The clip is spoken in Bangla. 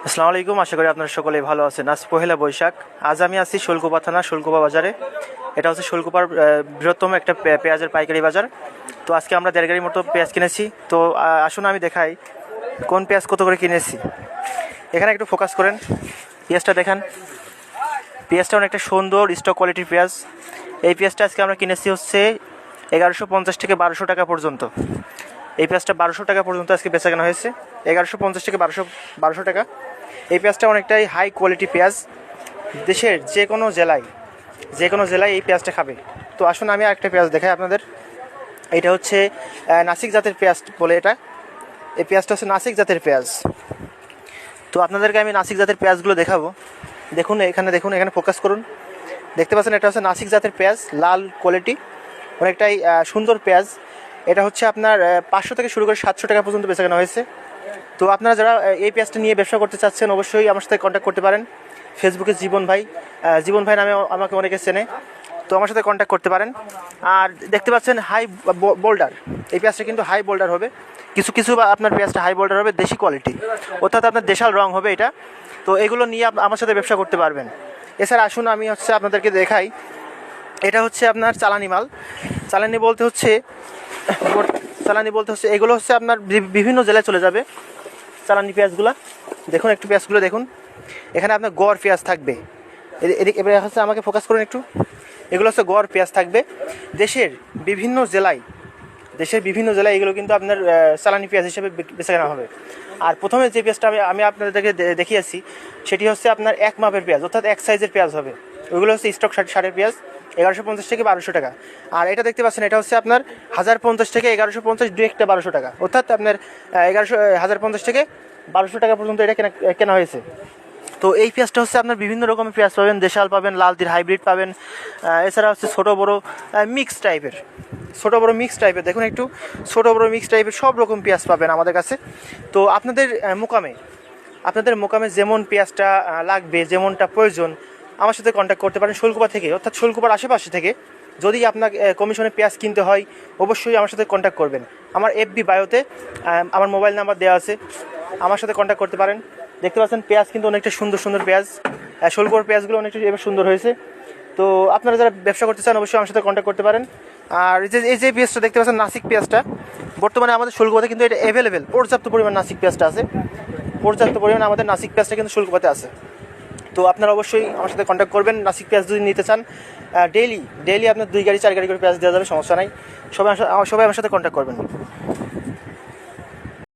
আসসালামু আলাইকুম, আশা করি আপনারা সকলেই ভালো আছেন। আজ পহেলা বৈশাখ। আজ আমি আছি শৈলকুপা থানা শৈলকুপা বাজারে। এটা হচ্ছে শৈলকুপার বৃহত্তম একটা পেঁয়াজের পাইকারি বাজার। তো আজকে আমরা 1.5 গাড়ির মতো পেঁয়াজ কিনেছি। তো আসুন আমি দেখাই কোন পেঁয়াজ কত করে কিনেছি। এখানে একটু ফোকাস করেন, পেঁয়াজটা দেখান। পেঁয়াজটা অনেকটা সুন্দর স্টক কোয়ালিটির পেঁয়াজ। এই পেঁয়াজটা আজকে আমরা কিনেছি হচ্ছে 1150 থেকে 1200 টাকা পর্যন্ত। এই পেঁয়াজটা 1200 টাকা পর্যন্ত আজকে বেচা কেনা হয়েছে। 1150 থেকে 1200 টাকা। এই পেঁয়াজটা অনেকটাই হাই কোয়ালিটি পেঁয়াজ। দেশের যে কোনো জেলায় এই পেঁয়াজটা খাবে। তো আসুন আমি আরেকটা পেঁয়াজ দেখাই আপনাদের। এটা হচ্ছে নাসিক জাতের পেঁয়াজ বলে এটা। এই পেঁয়াজটা হচ্ছে নাসিক জাতের পেঁয়াজ। তো আপনাদেরকে আমি নাসিক জাতের পেঁয়াজগুলো দেখাবো। দেখুন এখানে ফোকাস করুন। দেখতে পাচ্ছেন এটা হচ্ছে নাসিক জাতের পেঁয়াজ, লাল কোয়ালিটি, অনেকটাই সুন্দর পেঁয়াজ। এটা হচ্ছে আপনার 500 থেকে শুরু করে 700 টাকা পর্যন্ত বেচাকেনা হয়েছে। তো আপনারা যারা এই পেঁয়াজটা নিয়ে ব্যবসা করতে চাচ্ছেন অবশ্যই আমার সাথে কন্ট্যাক্ট করতে পারেন। ফেসবুকে জীবন ভাই নামে আমাকে অনেকে চেনে। তো আমার সাথে কন্ট্যাক্ট করতে পারেন। আর দেখতে পাচ্ছেন হাই বোল্ডার, এই পেঁয়াজটা কিন্তু হাই বোল্ডার হবে। কিছু বা আপনার পেঁয়াজটা হাই বোল্ডার হবে, দেশি কোয়ালিটি, অর্থাৎ আপনার দেশাল রং হবে এটা। তো এগুলো নিয়ে আমার সাথে ব্যবসা করতে পারবেন। এছাড়া আসুন আমি আপনাদেরকে দেখাই। এটা হচ্ছে আপনার চালানি মাল। চালানি বলতে হচ্ছে এগুলো হচ্ছে আপনার বিভিন্ন জেলায় চলে যাবে চালানি পেঁয়াজগুলো। দেখুন একটু পেঁয়াজগুলো দেখুন। এখানে আপনার গড় পেঁয়াজ থাকবে। এবারে হচ্ছে আমাকে ফোকাস করুন একটু। এগুলো হচ্ছে গড় পেঁয়াজ থাকবে। দেশের বিভিন্ন জেলায় এগুলো কিন্তু আপনার চালানি পেঁয়াজ হিসেবে বেচা কেনা হবে। আর প্রথমে যে পেঁয়াজটা আমি আপনাদেরকে দেখিয়েছি সেটি হচ্ছে আপনার এক মাপের পেঁয়াজ, অর্থাৎ এক সাইজের পেঁয়াজ হবে। ওইগুলো হচ্ছে স্টক সারের পেঁয়াজ, 1150 থেকে 1200 টাকা। আর এটা দেখতে পাচ্ছেন এটা হচ্ছে আপনার 1050 থেকে 1150, দু একটা 1200 টাকা, অর্থাৎ আপনার 1050 থেকে 1200 টাকা পর্যন্ত এটা কেনা হয়েছে। তো এই পেঁয়াজটা হচ্ছে আপনার বিভিন্ন রকমের পেঁয়াজ পাবেন, দেশাল পাবেন, লালতির হাইব্রিড পাবেন। এছাড়া হচ্ছে ছোটো বড়ো মিক্স টাইপের দেখুন একটু ছোটো বড়ো মিক্স টাইপের সব রকম পেঁয়াজ পাবেন আমাদের কাছে। তো আপনাদের মোকামে যেমন পেঁয়াজটা লাগবে, যেমনটা প্রয়োজন, আমার সাথে কন্ট্যাক্ট করতে পারেন শৈলকুপা থেকে, অর্থাৎ শৈলকুপার আশেপাশে থেকে। যদি আপনার কমিশনে পেঁয়াজ কিনতে হয় অবশ্যই আমার সাথে কন্ট্যাক্ট করবেন। আমার FB বায়োতে আমার মোবাইল নাম্বার দেওয়া আছে, আমার সাথে কন্ট্যাক্ট করতে পারেন। দেখতে পাচ্ছেন পেঁয়াজ কিন্তু অনেকটা সুন্দর পেঁয়াজ। শৈলকুপার পেঁয়াজগুলো অনেকটা এবার সুন্দর হয়েছে। তো আপনারা যারা ব্যবসা করতে চান অবশ্যই আমার সাথে কন্ট্যাক্ট করতে পারেন। আর এই যে পেঁয়াজটা দেখতে পাচ্ছেন নাসিক পেঁয়াজটা, বর্তমানে আমাদের শৈলকুপাতে কিন্তু এটা অ্যাভেলেবেল, পর্যাপ্ত পরিমাণ নাসিক পেঁয়াজটা আছে। আমাদের নাসিক পেঁয়াজটা কিন্তু শৈলকুপাতে আছে। তো আপনারা অবশ্যই আমার সাথে কন্ট্যাক্ট করবেন। নাসিক পেঁয়াজ যদি নিতে চান ডেইলি আপনার 2 গাড়ি 4 গাড়ি করে পেঁয়াজ দেওয়া যাবে, সমস্যা নাই। সবাই আমার সাথে কন্ট্যাক্ট করবেন।